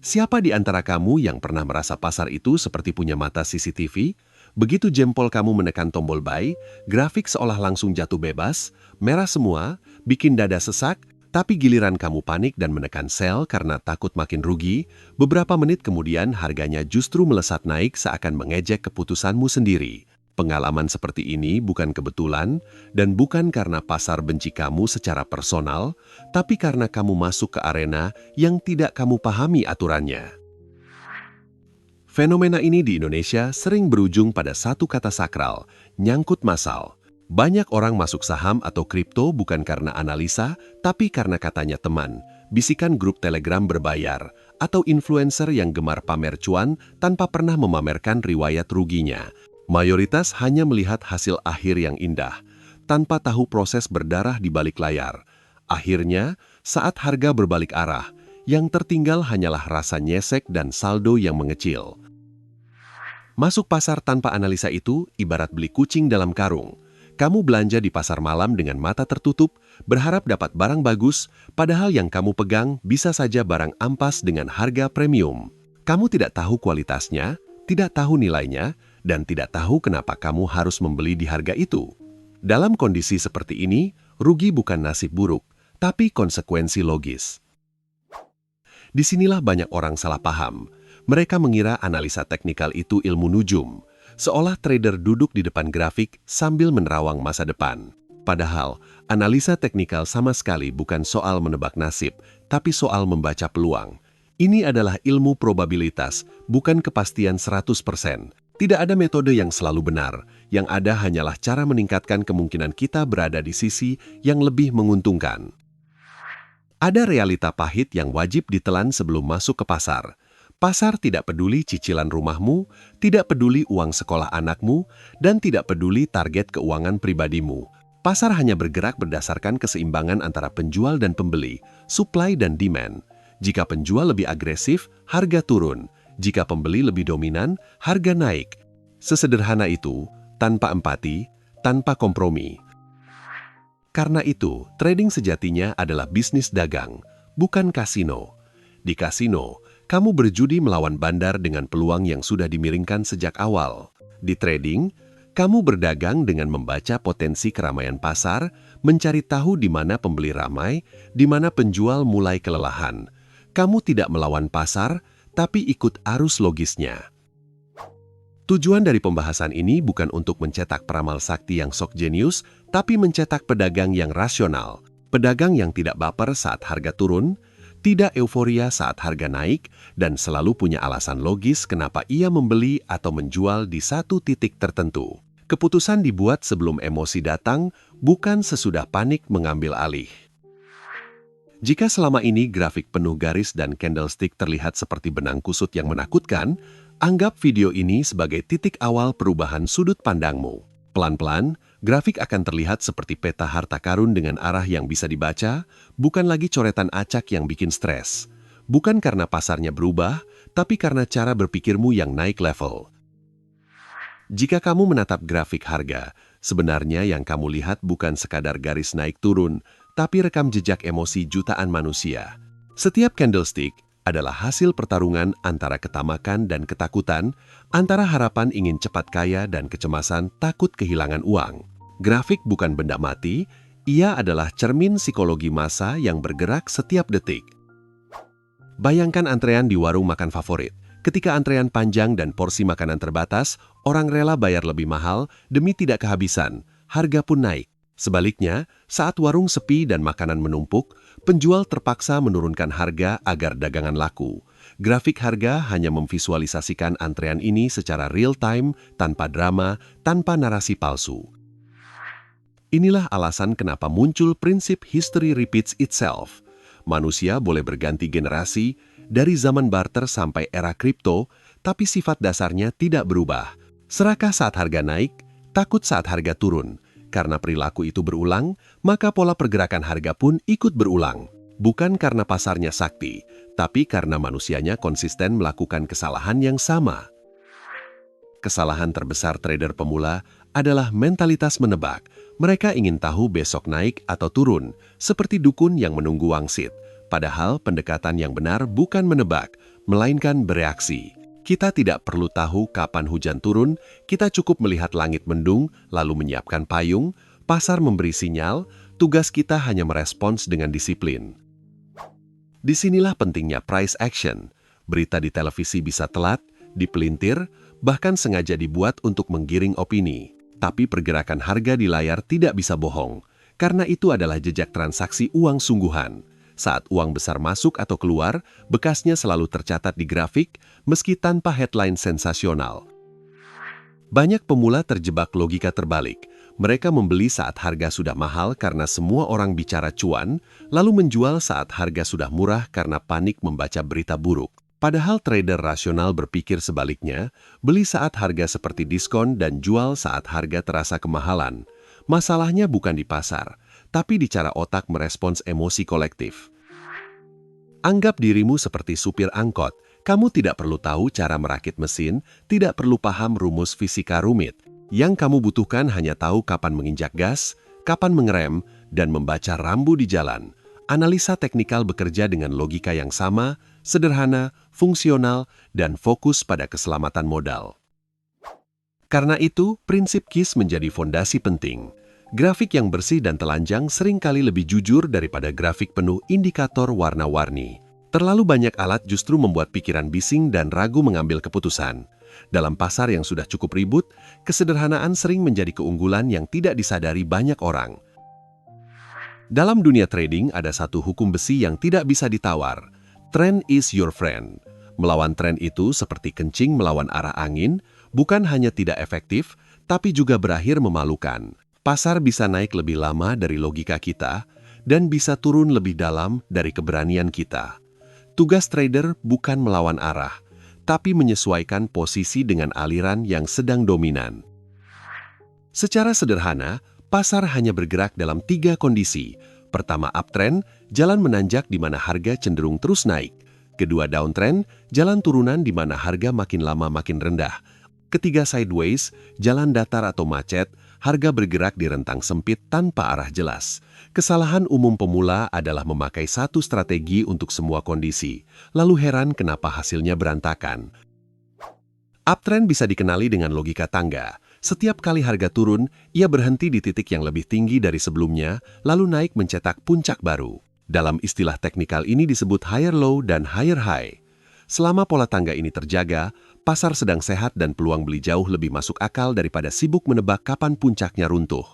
Siapa di antara kamu yang pernah merasa pasar itu seperti punya mata CCTV? Begitu jempol kamu menekan tombol buy, grafik seolah langsung jatuh bebas, merah semua, bikin dada sesak, tapi giliran kamu panik dan menekan sell karena takut makin rugi, beberapa menit kemudian harganya justru melesat naik seakan mengejek keputusanmu sendiri. Pengalaman seperti ini bukan kebetulan dan bukan karena pasar benci kamu secara personal, tapi karena kamu masuk ke arena yang tidak kamu pahami aturannya. Fenomena ini di Indonesia sering berujung pada satu kata sakral, nyangkut massal. Banyak orang masuk saham atau kripto bukan karena analisa, tapi karena katanya teman, bisikan grup Telegram berbayar, atau influencer yang gemar pamer cuan tanpa pernah memamerkan riwayat ruginya. Mayoritas hanya melihat hasil akhir yang indah, tanpa tahu proses berdarah di balik layar. Akhirnya, saat harga berbalik arah, yang tertinggal hanyalah rasa nyesek dan saldo yang mengecil. Masuk pasar tanpa analisa itu ibarat beli kucing dalam karung. Kamu belanja di pasar malam dengan mata tertutup, berharap dapat barang bagus, padahal yang kamu pegang bisa saja barang ampas dengan harga premium. Kamu tidak tahu kualitasnya, tidak tahu nilainya, dan tidak tahu kenapa kamu harus membeli di harga itu. Dalam kondisi seperti ini, rugi bukan nasib buruk, tapi konsekuensi logis. Disinilah banyak orang salah paham. Mereka mengira analisa teknikal itu ilmu nujum, seolah trader duduk di depan grafik sambil menerawang masa depan. Padahal, analisa teknikal sama sekali bukan soal menebak nasib, tapi soal membaca peluang. Ini adalah ilmu probabilitas, bukan kepastian 100%. Tidak ada metode yang selalu benar, yang ada hanyalah cara meningkatkan kemungkinan kita berada di sisi yang lebih menguntungkan. Ada realita pahit yang wajib ditelan sebelum masuk ke pasar. Pasar tidak peduli cicilan rumahmu, tidak peduli uang sekolah anakmu, dan tidak peduli target keuangan pribadimu. Pasar hanya bergerak berdasarkan keseimbangan antara penjual dan pembeli, supply dan demand. Jika penjual lebih agresif, harga turun. Jika pembeli lebih dominan, harga naik. Sesederhana itu, tanpa empati, tanpa kompromi. Karena itu, trading sejatinya adalah bisnis dagang, bukan kasino. Di kasino, kamu berjudi melawan bandar dengan peluang yang sudah dimiringkan sejak awal. Di trading, kamu berdagang dengan membaca potensi keramaian pasar, mencari tahu di mana pembeli ramai, di mana penjual mulai kelelahan. Kamu tidak melawan pasar, tapi ikut arus logisnya. Tujuan dari pembahasan ini bukan untuk mencetak peramal sakti yang sok jenius, tapi mencetak pedagang yang rasional, pedagang yang tidak baper saat harga turun, tidak euforia saat harga naik, dan selalu punya alasan logis kenapa ia membeli atau menjual di satu titik tertentu. Keputusan dibuat sebelum emosi datang, bukan sesudah panik mengambil alih. Jika selama ini grafik penuh garis dan candlestick terlihat seperti benang kusut yang menakutkan, anggap video ini sebagai titik awal perubahan sudut pandangmu. Pelan-pelan, grafik akan terlihat seperti peta harta karun dengan arah yang bisa dibaca, bukan lagi coretan acak yang bikin stres. Bukan karena pasarnya berubah, tapi karena cara berpikirmu yang naik level. Jika kamu menatap grafik harga, sebenarnya yang kamu lihat bukan sekadar garis naik turun, tapi rekam jejak emosi jutaan manusia. Setiap candlestick adalah hasil pertarungan antara ketamakan dan ketakutan, antara harapan ingin cepat kaya dan kecemasan takut kehilangan uang. Grafik bukan benda mati, ia adalah cermin psikologi massa yang bergerak setiap detik. Bayangkan antrean di warung makan favorit. Ketika antrean panjang dan porsi makanan terbatas, orang rela bayar lebih mahal demi tidak kehabisan, harga pun naik. Sebaliknya, saat warung sepi dan makanan menumpuk, penjual terpaksa menurunkan harga agar dagangan laku. Grafik harga hanya memvisualisasikan antrean ini secara real-time, tanpa drama, tanpa narasi palsu. Inilah alasan kenapa muncul prinsip history repeats itself. Manusia boleh berganti generasi, dari zaman barter sampai era kripto, tapi sifat dasarnya tidak berubah. Serakah saat harga naik, takut saat harga turun. Karena perilaku itu berulang, maka pola pergerakan harga pun ikut berulang. Bukan karena pasarnya sakti, tapi karena manusianya konsisten melakukan kesalahan yang sama. Kesalahan terbesar trader pemula adalah mentalitas menebak. Mereka ingin tahu besok naik atau turun, seperti dukun yang menunggu wangsit. Padahal pendekatan yang benar bukan menebak, melainkan bereaksi. Kita tidak perlu tahu kapan hujan turun, kita cukup melihat langit mendung, lalu menyiapkan payung, pasar memberi sinyal, tugas kita hanya merespons dengan disiplin. Disinilah pentingnya price action. Berita di televisi bisa telat, dipelintir, bahkan sengaja dibuat untuk menggiring opini. Tapi pergerakan harga di layar tidak bisa bohong, karena itu adalah jejak transaksi uang sungguhan. Saat uang besar masuk atau keluar, bekasnya selalu tercatat di grafik, meski tanpa headline sensasional. Banyak pemula terjebak logika terbalik. Mereka membeli saat harga sudah mahal karena semua orang bicara cuan, lalu menjual saat harga sudah murah karena panik membaca berita buruk. Padahal trader rasional berpikir sebaliknya, beli saat harga seperti diskon dan jual saat harga terasa kemahalan. Masalahnya bukan di pasar, tapi di cara otak merespons emosi kolektif. Anggap dirimu seperti supir angkot. Kamu tidak perlu tahu cara merakit mesin, tidak perlu paham rumus fisika rumit. Yang kamu butuhkan hanya tahu kapan menginjak gas, kapan mengerem, dan membaca rambu di jalan. Analisa teknikal bekerja dengan logika yang sama, sederhana, fungsional, dan fokus pada keselamatan modal. Karena itu, prinsip KISS menjadi fondasi penting. Grafik yang bersih dan telanjang seringkali lebih jujur daripada grafik penuh indikator warna-warni. Terlalu banyak alat justru membuat pikiran bising dan ragu mengambil keputusan. Dalam pasar yang sudah cukup ribut, kesederhanaan sering menjadi keunggulan yang tidak disadari banyak orang. Dalam dunia trading ada satu hukum besi yang tidak bisa ditawar. Trend is your friend. Melawan tren itu seperti kencing melawan arah angin, bukan hanya tidak efektif, tapi juga berakhir memalukan. Pasar bisa naik lebih lama dari logika kita, dan bisa turun lebih dalam dari keberanian kita. Tugas trader bukan melawan arah, tapi menyesuaikan posisi dengan aliran yang sedang dominan. Secara sederhana, pasar hanya bergerak dalam 3 kondisi. Pertama, uptrend, jalan menanjak di mana harga cenderung terus naik. Kedua, downtrend, jalan turunan di mana harga makin lama makin rendah. Ketiga, sideways, jalan datar atau macet, harga bergerak di rentang sempit tanpa arah jelas. Kesalahan umum pemula adalah memakai satu strategi untuk semua kondisi, lalu heran kenapa hasilnya berantakan. Uptrend bisa dikenali dengan logika tangga. Setiap kali harga turun, ia berhenti di titik yang lebih tinggi dari sebelumnya, lalu naik mencetak puncak baru. Dalam istilah teknikal ini disebut higher low dan higher high. Selama pola tangga ini terjaga, pasar sedang sehat dan peluang beli jauh lebih masuk akal daripada sibuk menebak kapan puncaknya runtuh.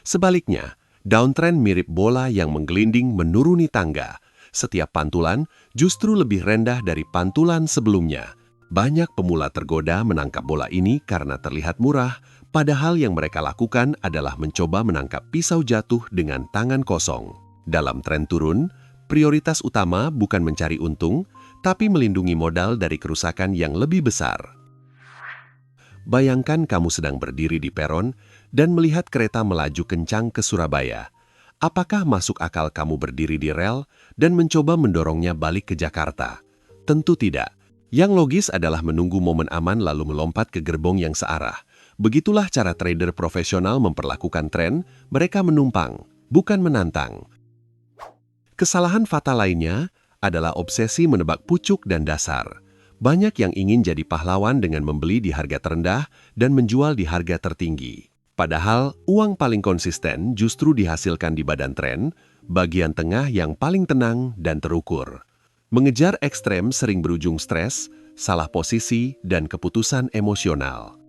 Sebaliknya, downtrend mirip bola yang menggelinding menuruni tangga. Setiap pantulan justru lebih rendah dari pantulan sebelumnya. Banyak pemula tergoda menangkap bola ini karena terlihat murah, padahal yang mereka lakukan adalah mencoba menangkap pisau jatuh dengan tangan kosong. Dalam tren turun, prioritas utama bukan mencari untung, tapi melindungi modal dari kerusakan yang lebih besar. Bayangkan kamu sedang berdiri di peron dan melihat kereta melaju kencang ke Surabaya. Apakah masuk akal kamu berdiri di rel dan mencoba mendorongnya balik ke Jakarta? Tentu tidak. Yang logis adalah menunggu momen aman lalu melompat ke gerbong yang searah. Begitulah cara trader profesional memperlakukan tren, mereka menumpang, bukan menantang. Kesalahan fatal lainnya adalah obsesi menebak pucuk dan dasar. Banyak yang ingin jadi pahlawan dengan membeli di harga terendah dan menjual di harga tertinggi. Padahal, uang paling konsisten justru dihasilkan di badan tren, bagian tengah yang paling tenang dan terukur. Mengejar ekstrem sering berujung stres, salah posisi, dan keputusan emosional.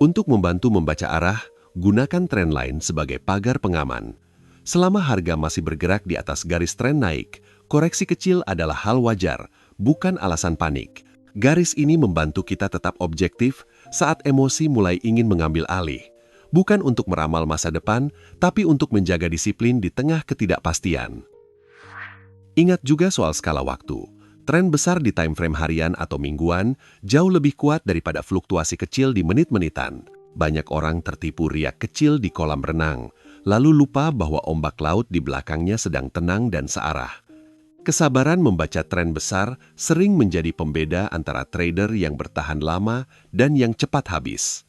Untuk membantu membaca arah, gunakan tren line sebagai pagar pengaman. Selama harga masih bergerak di atas garis tren naik, koreksi kecil adalah hal wajar, bukan alasan panik. Garis ini membantu kita tetap objektif saat emosi mulai ingin mengambil alih. Bukan untuk meramal masa depan, tapi untuk menjaga disiplin di tengah ketidakpastian. Ingat juga soal skala waktu. Tren besar di time frame harian atau mingguan jauh lebih kuat daripada fluktuasi kecil di menit-menitan. Banyak orang tertipu riak kecil di kolam renang, lalu lupa bahwa ombak laut di belakangnya sedang tenang dan searah. Kesabaran membaca tren besar sering menjadi pembeda antara trader yang bertahan lama dan yang cepat habis.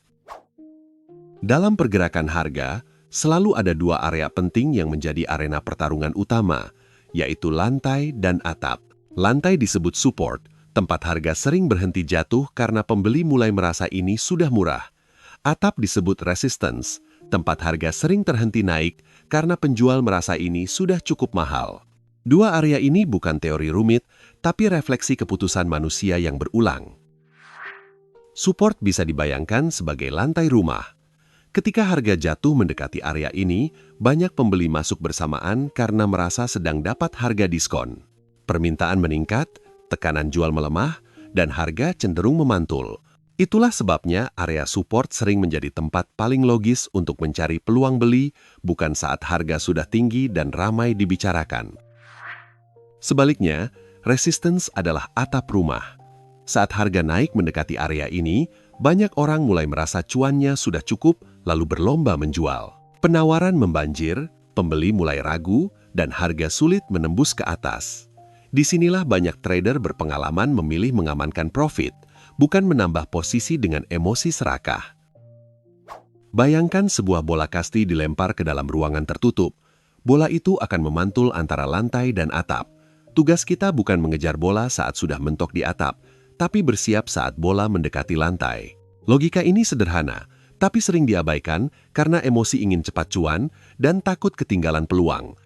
Dalam pergerakan harga, selalu ada 2 area penting yang menjadi arena pertarungan utama, yaitu lantai dan atap. Lantai disebut support, tempat harga sering berhenti jatuh karena pembeli mulai merasa ini sudah murah. Atap disebut resistance, tempat harga sering terhenti naik karena penjual merasa ini sudah cukup mahal. Dua area ini bukan teori rumit, tapi refleksi keputusan manusia yang berulang. Support bisa dibayangkan sebagai lantai rumah. Ketika harga jatuh mendekati area ini, banyak pembeli masuk bersamaan karena merasa sedang dapat harga diskon. Permintaan meningkat, tekanan jual melemah, dan harga cenderung memantul. Itulah sebabnya area support sering menjadi tempat paling logis untuk mencari peluang beli, bukan saat harga sudah tinggi dan ramai dibicarakan. Sebaliknya, resistance adalah atap rumah. Saat harga naik mendekati area ini, banyak orang mulai merasa cuannya sudah cukup lalu berlomba menjual. Penawaran membanjir, pembeli mulai ragu, dan harga sulit menembus ke atas. Disinilah banyak trader berpengalaman memilih mengamankan profit, bukan menambah posisi dengan emosi serakah. Bayangkan sebuah bola kasti dilempar ke dalam ruangan tertutup. Bola itu akan memantul antara lantai dan atap. Tugas kita bukan mengejar bola saat sudah mentok di atap, tapi bersiap saat bola mendekati lantai. Logika ini sederhana, tapi sering diabaikan karena emosi ingin cepat cuan dan takut ketinggalan peluang.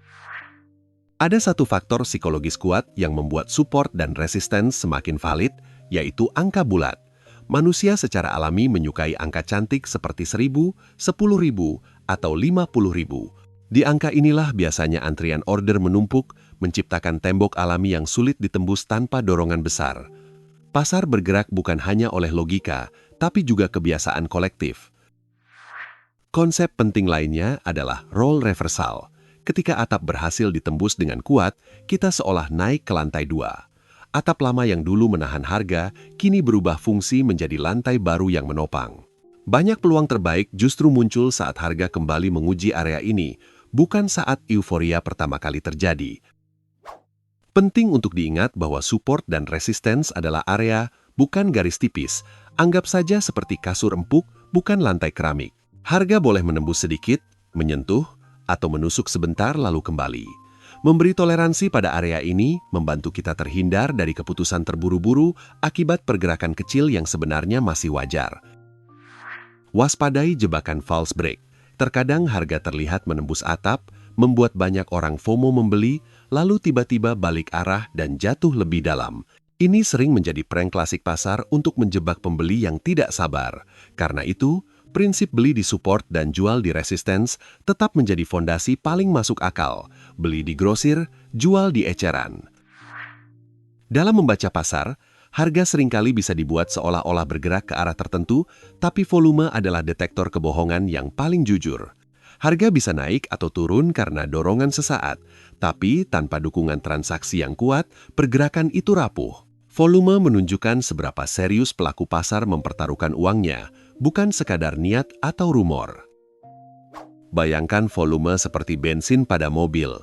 Ada satu faktor psikologis kuat yang membuat support dan resistance semakin valid, yaitu angka bulat. Manusia secara alami menyukai angka cantik seperti 1.000, 10.000, atau 50.000. Di angka inilah biasanya antrian order menumpuk, menciptakan tembok alami yang sulit ditembus tanpa dorongan besar. Pasar bergerak bukan hanya oleh logika, tapi juga kebiasaan kolektif. Konsep penting lainnya adalah role reversal. Ketika atap berhasil ditembus dengan kuat, kita seolah naik ke lantai 2. Atap lama yang dulu menahan harga, kini berubah fungsi menjadi lantai baru yang menopang. Banyak peluang terbaik justru muncul saat harga kembali menguji area ini, bukan saat euforia pertama kali terjadi. Penting untuk diingat bahwa support dan resistance adalah area, bukan garis tipis. Anggap saja seperti kasur empuk, bukan lantai keramik. Harga boleh menembus sedikit, menyentuh, atau menusuk sebentar lalu kembali. Memberi toleransi pada area ini membantu kita terhindar dari keputusan terburu-buru akibat pergerakan kecil yang sebenarnya masih wajar. Waspadai jebakan false break. Terkadang harga terlihat menembus atap, membuat banyak orang FOMO membeli, lalu tiba-tiba balik arah dan jatuh lebih dalam. Ini sering menjadi prank klasik pasar untuk menjebak pembeli yang tidak sabar. Karena itu, prinsip beli di support dan jual di resistance tetap menjadi fondasi paling masuk akal. Beli di grosir, jual di eceran. Dalam membaca pasar, harga seringkali bisa dibuat seolah-olah bergerak ke arah tertentu, tapi volume adalah detektor kebohongan yang paling jujur. Harga bisa naik atau turun karena dorongan sesaat, tapi tanpa dukungan transaksi yang kuat, pergerakan itu rapuh. Volume menunjukkan seberapa serius pelaku pasar mempertaruhkan uangnya, bukan sekadar niat atau rumor. Bayangkan volume seperti bensin pada mobil.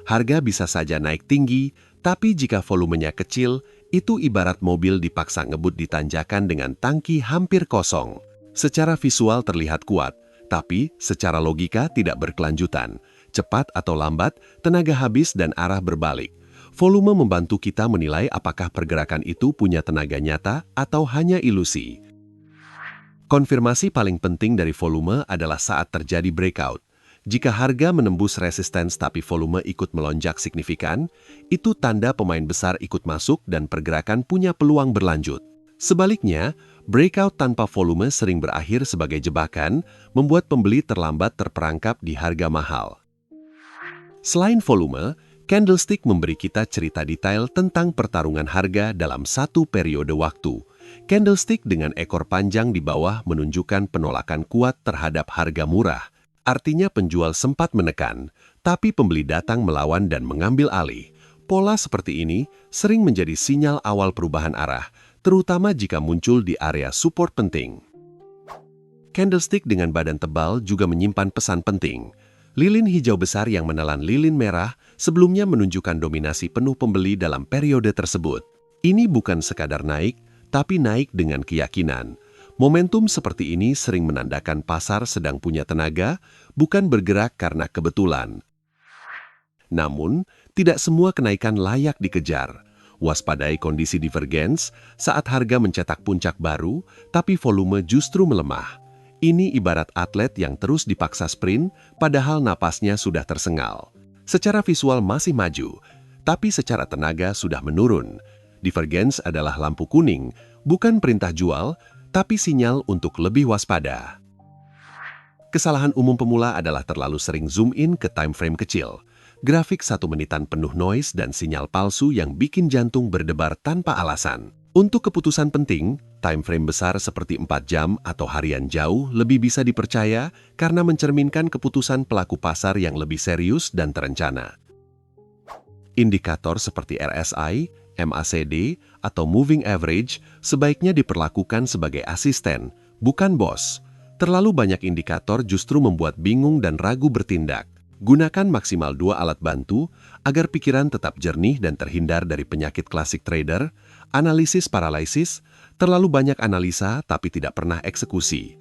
Harga bisa saja naik tinggi, tapi jika volumenya kecil, itu ibarat mobil dipaksa ngebut di tanjakan dengan tangki hampir kosong. Secara visual terlihat kuat, tapi secara logika tidak berkelanjutan. Cepat atau lambat, tenaga habis dan arah berbalik. Volume membantu kita menilai apakah pergerakan itu punya tenaga nyata atau hanya ilusi. Konfirmasi paling penting dari volume adalah saat terjadi breakout. Jika harga menembus resistance tapi volume ikut melonjak signifikan, itu tanda pemain besar ikut masuk dan pergerakan punya peluang berlanjut. Sebaliknya, breakout tanpa volume sering berakhir sebagai jebakan, membuat pembeli terlambat terperangkap di harga mahal. Selain volume, candlestick memberi kita cerita detail tentang pertarungan harga dalam satu periode waktu. Candlestick dengan ekor panjang di bawah menunjukkan penolakan kuat terhadap harga murah. Artinya penjual sempat menekan, tapi pembeli datang melawan dan mengambil alih. Pola seperti ini sering menjadi sinyal awal perubahan arah, terutama jika muncul di area support penting. Candlestick dengan badan tebal juga menyimpan pesan penting. Lilin hijau besar yang menelan lilin merah sebelumnya menunjukkan dominasi penuh pembeli dalam periode tersebut. Ini bukan sekadar naik, tapi naik dengan keyakinan. Momentum seperti ini sering menandakan pasar sedang punya tenaga, bukan bergerak karena kebetulan. Namun, tidak semua kenaikan layak dikejar. Waspadai kondisi divergence saat harga mencetak puncak baru, tapi volume justru melemah. Ini ibarat atlet yang terus dipaksa sprint, padahal napasnya sudah tersengal. Secara visual masih maju, tapi secara tenaga sudah menurun. Divergence adalah lampu kuning, bukan perintah jual, tapi sinyal untuk lebih waspada. Kesalahan umum pemula adalah terlalu sering zoom in ke time frame kecil. Grafik 1 menitan penuh noise dan sinyal palsu yang bikin jantung berdebar tanpa alasan. Untuk keputusan penting, time frame besar seperti 4 jam atau harian jauh lebih bisa dipercaya karena mencerminkan keputusan pelaku pasar yang lebih serius dan terencana. Indikator seperti RSI, MACD, atau moving average sebaiknya diperlakukan sebagai asisten, bukan bos. Terlalu banyak indikator justru membuat bingung dan ragu bertindak. Gunakan maksimal 2 alat bantu agar pikiran tetap jernih dan terhindar dari penyakit klasik trader, analisis paralisis, terlalu banyak analisa tapi tidak pernah eksekusi.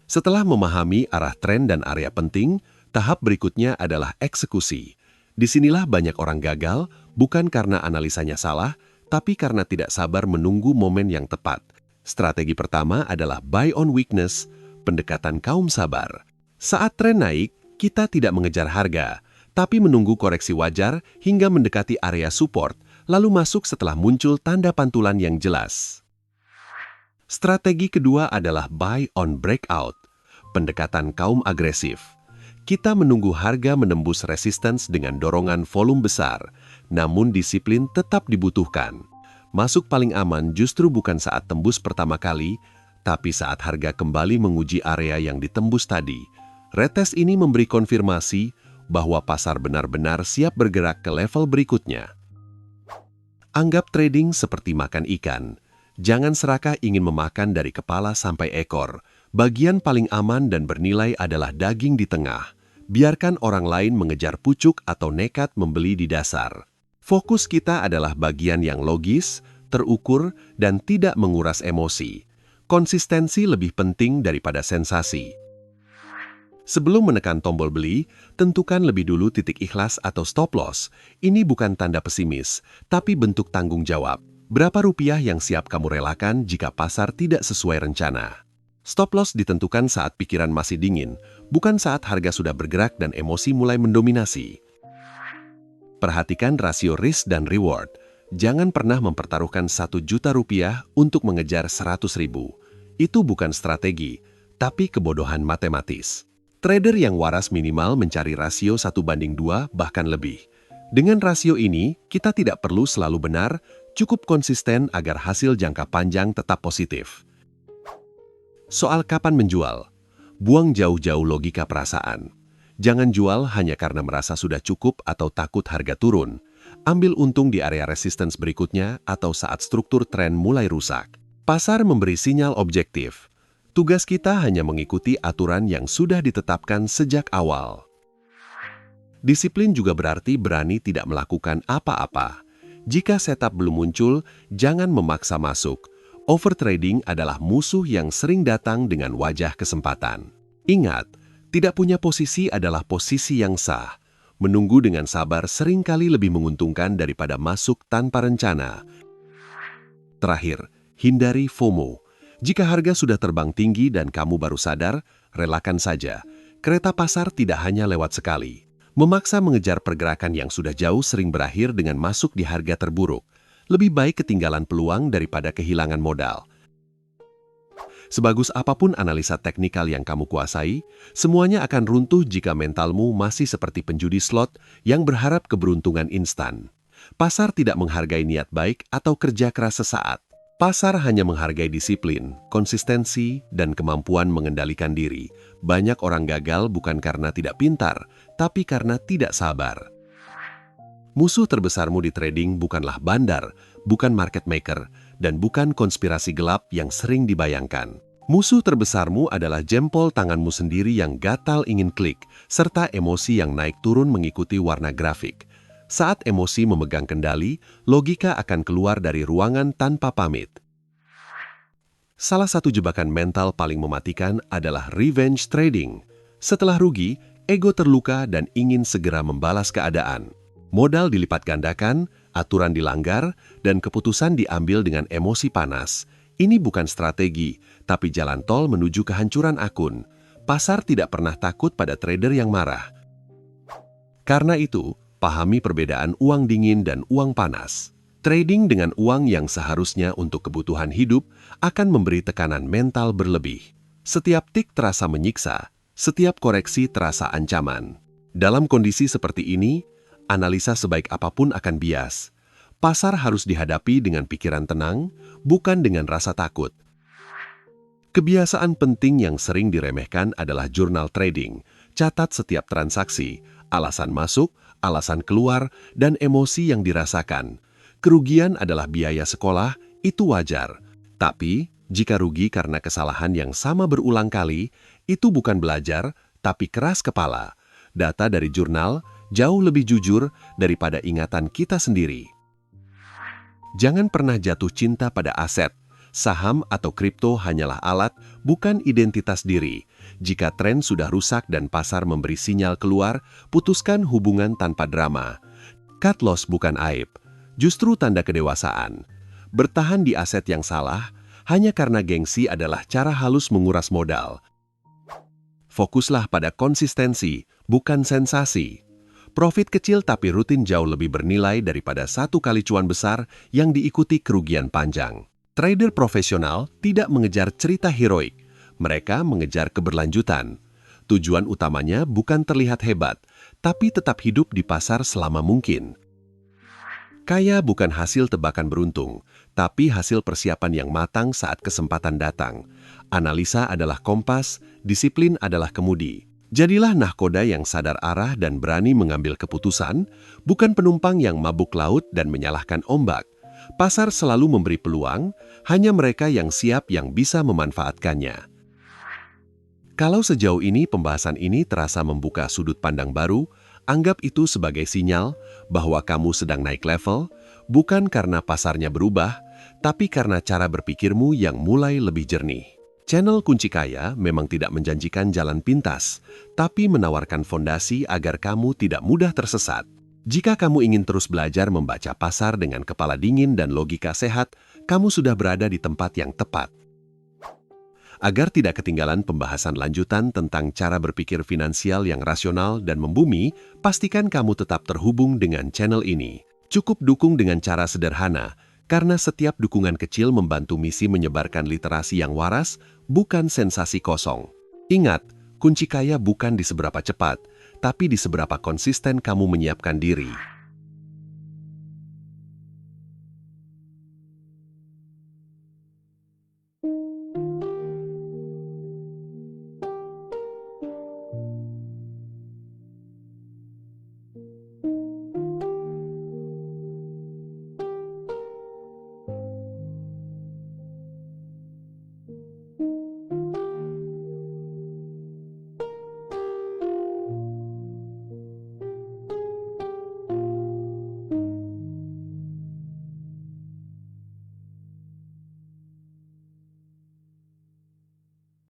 Setelah memahami arah tren dan area penting, tahap berikutnya adalah eksekusi. Disinilah banyak orang gagal, bukan karena analisanya salah, tapi karena tidak sabar menunggu momen yang tepat. Strategi pertama adalah buy on weakness, pendekatan kaum sabar. Saat tren naik, kita tidak mengejar harga, tapi menunggu koreksi wajar hingga mendekati area support, lalu masuk setelah muncul tanda pantulan yang jelas. Strategi kedua adalah buy on breakout, pendekatan kaum agresif. Kita menunggu harga menembus resistance dengan dorongan volume besar, namun disiplin tetap dibutuhkan. Masuk paling aman justru bukan saat tembus pertama kali, tapi saat harga kembali menguji area yang ditembus tadi. Retest ini memberi konfirmasi bahwa pasar benar-benar siap bergerak ke level berikutnya. Anggap trading seperti makan ikan. Jangan serakah ingin memakan dari kepala sampai ekor. Bagian paling aman dan bernilai adalah daging di tengah. Biarkan orang lain mengejar pucuk atau nekat membeli di dasar. Fokus kita adalah bagian yang logis, terukur, dan tidak menguras emosi. Konsistensi lebih penting daripada sensasi. Sebelum menekan tombol beli, tentukan lebih dulu titik ikhlas atau stop loss. Ini bukan tanda pesimis, tapi bentuk tanggung jawab. Berapa rupiah yang siap kamu relakan jika pasar tidak sesuai rencana? Stop loss ditentukan saat pikiran masih dingin, bukan saat harga sudah bergerak dan emosi mulai mendominasi. Perhatikan rasio risk dan reward. Jangan pernah mempertaruhkan 1 juta rupiah untuk mengejar 100.000. Itu bukan strategi, tapi kebodohan matematis. Trader yang waras minimal mencari rasio 1:2 bahkan lebih. Dengan rasio ini, kita tidak perlu selalu benar, cukup konsisten agar hasil jangka panjang tetap positif. Soal kapan menjual, buang jauh-jauh logika perasaan. Jangan jual hanya karena merasa sudah cukup atau takut harga turun. Ambil untung di area resistance berikutnya atau saat struktur tren mulai rusak. Pasar memberi sinyal objektif. Tugas kita hanya mengikuti aturan yang sudah ditetapkan sejak awal. Disiplin juga berarti berani tidak melakukan apa-apa. Jika setup belum muncul, jangan memaksa masuk. Overtrading adalah musuh yang sering datang dengan wajah kesempatan. Ingat, tidak punya posisi adalah posisi yang sah. Menunggu dengan sabar seringkali lebih menguntungkan daripada masuk tanpa rencana. Terakhir, hindari FOMO. Jika harga sudah terbang tinggi dan kamu baru sadar, relakan saja. Kereta pasar tidak hanya lewat sekali. Memaksa mengejar pergerakan yang sudah jauh sering berakhir dengan masuk di harga terburuk. Lebih baik ketinggalan peluang daripada kehilangan modal. Sebagus apapun analisa teknikal yang kamu kuasai, semuanya akan runtuh jika mentalmu masih seperti penjudi slot yang berharap keberuntungan instan. Pasar tidak menghargai niat baik atau kerja keras sesaat. Pasar hanya menghargai disiplin, konsistensi, dan kemampuan mengendalikan diri. Banyak orang gagal bukan karena tidak pintar, tapi karena tidak sabar. Musuh terbesarmu di trading bukanlah bandar, bukan market maker, dan bukan konspirasi gelap yang sering dibayangkan. Musuh terbesarmu adalah jempol tanganmu sendiri yang gatal ingin klik, serta emosi yang naik turun mengikuti warna grafik. Saat emosi memegang kendali, logika akan keluar dari ruangan tanpa pamit. Salah satu jebakan mental paling mematikan adalah revenge trading. Setelah rugi, ego terluka dan ingin segera membalas keadaan. Modal dilipat gandakan, aturan dilanggar, dan keputusan diambil dengan emosi panas. Ini bukan strategi, tapi jalan tol menuju kehancuran akun. Pasar tidak pernah takut pada trader yang marah. Karena itu, pahami perbedaan uang dingin dan uang panas. Trading dengan uang yang seharusnya untuk kebutuhan hidup akan memberi tekanan mental berlebih. Setiap tik terasa menyiksa, setiap koreksi terasa ancaman. Dalam kondisi seperti ini, analisa sebaik apapun akan bias. Pasar harus dihadapi dengan pikiran tenang, bukan dengan rasa takut. Kebiasaan penting yang sering diremehkan adalah jurnal trading. Catat setiap transaksi, alasan masuk, alasan keluar, dan emosi yang dirasakan. Kerugian adalah biaya sekolah, itu wajar. Tapi, jika rugi karena kesalahan yang sama berulang kali, itu bukan belajar, tapi keras kepala. Data dari jurnal jauh lebih jujur daripada ingatan kita sendiri. Jangan pernah jatuh cinta pada aset. Saham atau kripto hanyalah alat, bukan identitas diri. Jika tren sudah rusak dan pasar memberi sinyal keluar, putuskan hubungan tanpa drama. Cut loss bukan aib, justru tanda kedewasaan. Bertahan di aset yang salah hanya karena gengsi adalah cara halus menguras modal. Fokuslah pada konsistensi, bukan sensasi. Profit kecil tapi rutin jauh lebih bernilai daripada satu kali cuan besar yang diikuti kerugian panjang. Trader profesional tidak mengejar cerita heroik, mereka mengejar keberlanjutan. Tujuan utamanya bukan terlihat hebat, tapi tetap hidup di pasar selama mungkin. Kaya bukan hasil tebakan beruntung, tapi hasil persiapan yang matang saat kesempatan datang. Analisa adalah kompas, disiplin adalah kemudi. Jadilah nahkoda yang sadar arah dan berani mengambil keputusan, bukan penumpang yang mabuk laut dan menyalahkan ombak. Pasar selalu memberi peluang, hanya mereka yang siap yang bisa memanfaatkannya. Kalau sejauh ini pembahasan ini terasa membuka sudut pandang baru, anggap itu sebagai sinyal bahwa kamu sedang naik level, bukan karena pasarnya berubah, tapi karena cara berpikirmu yang mulai lebih jernih. Channel Kunci Kaya memang tidak menjanjikan jalan pintas, tapi menawarkan fondasi agar kamu tidak mudah tersesat. Jika kamu ingin terus belajar membaca pasar dengan kepala dingin dan logika sehat, kamu sudah berada di tempat yang tepat. Agar tidak ketinggalan pembahasan lanjutan tentang cara berpikir finansial yang rasional dan membumi, pastikan kamu tetap terhubung dengan channel ini. Cukup dukung dengan cara sederhana, karena setiap dukungan kecil membantu misi menyebarkan literasi yang waras, bukan sensasi kosong. Ingat, kunci kaya bukan di seberapa cepat, tapi di seberapa konsisten kamu menyiapkan diri.